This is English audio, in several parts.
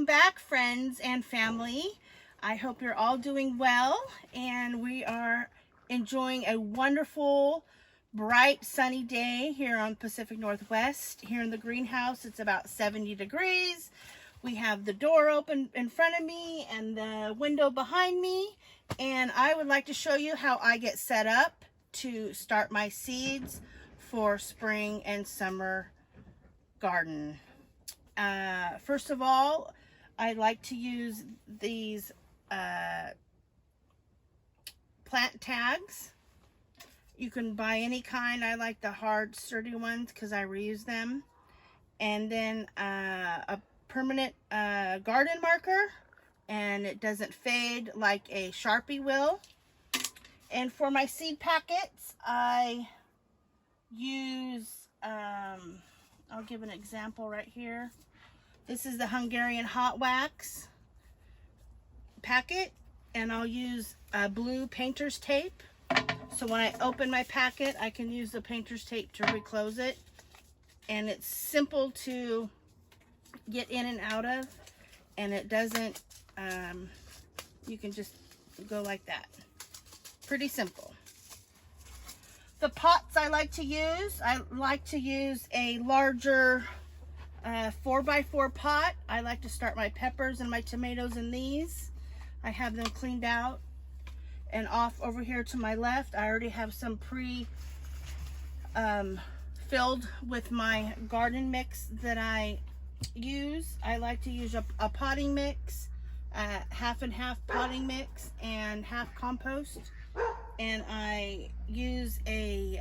back, friends and family. I hope you're all doing well, and we are enjoying a wonderful, bright, sunny day here on Pacific Northwest. Here in the greenhouse, it's about 70 degrees. We have the door open in front of me and the window behind me, and I would like to show you how I get set up to start my seeds for spring and summer garden. First of all, I like to use these plant tags. You can buy any kind. I like the hard, sturdy ones because I reuse them. And then a permanent garden marker, and it doesn't fade like a Sharpie will. And for my seed packets, I use, I'll give an example right here. This is the Hungarian hot wax packet, and I'll use blue painter's tape. So when I open my packet, I can use the painter's tape to reclose it. And it's simple to get in and out of, and it doesn't, you can just go like that. Pretty simple. The pots I like to use a larger 4x4 pot. I like to start my peppers and my tomatoes in these. I have them cleaned out. And off over here to my left, I already have some filled with my garden mix that I use. I like to use a potting mix, half and half potting mix and half compost. And I use a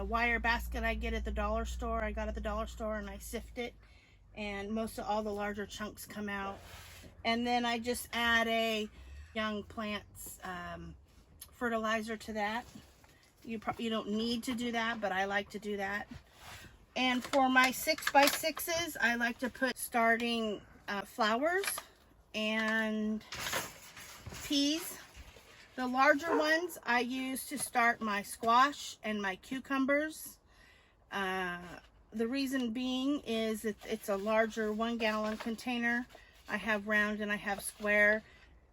wire basket I get at the dollar store. I got at the dollar store, and I sift it, and most of all the larger chunks come out. And then I just add a young plants fertilizer to that. You don't need to do that, but I like to do that. And for my 6x6s, I like to put starting flowers and peas. The larger ones I use to start my squash and my cucumbers. The reason being is that it's a larger 1-gallon container. I have round and I have square,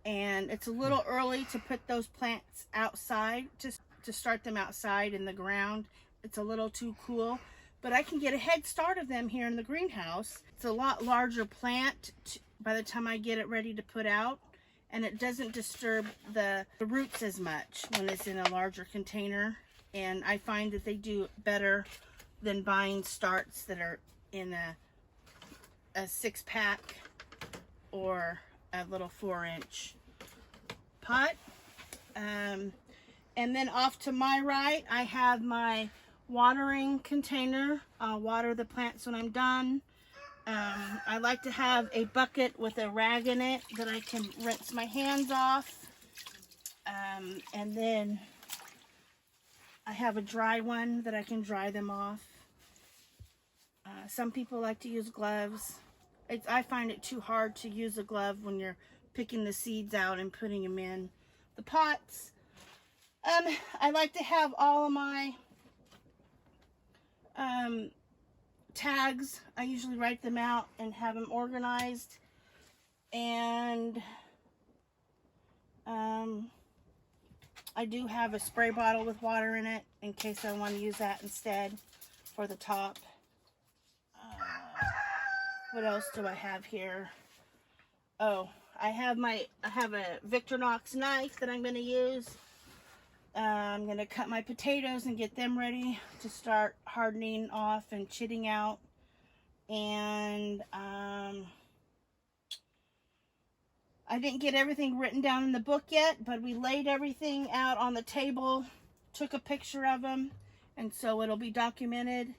and it's a little early to put those plants outside, to start them outside in the ground. It's a little too cool, but I can get a head start of them here in the greenhouse. It's a lot larger plant by the time I get it ready to put out, and it doesn't disturb the roots as much when it's in a larger container. And I find that they do better than buying starts that are in a 6-pack or a little 4-inch pot. And then off to my right, I have my watering container. I'll water the plants when I'm done. I like to have a bucket with a rag in it that I can rinse my hands off. And then I have a dry one that I can dry them off. Some people like to use gloves. I find it too hard to use a glove when you're picking the seeds out and putting them in the pots. I like to have all of my tags. I usually write them out and have them organized. And I do have a spray bottle with water in it in case I want to use that instead for the top. What else do I have here? Oh, I have a Victorinox knife that I'm going to use. I'm going to cut my potatoes and get them ready to start hardening off and chitting out. And I didn't get everything written down in the book yet, but we laid everything out on the table, took a picture of them, and so it'll be documented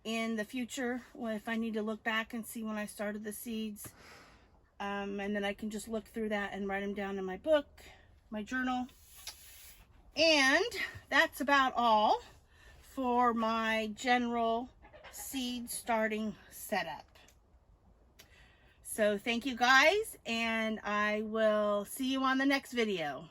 in the future if I need to look back and see when I started the seeds. And then I can just look through that and write them down in my book, my journal. And that's about all for my general seed starting setup. So thank you guys, and I will see you on the next video.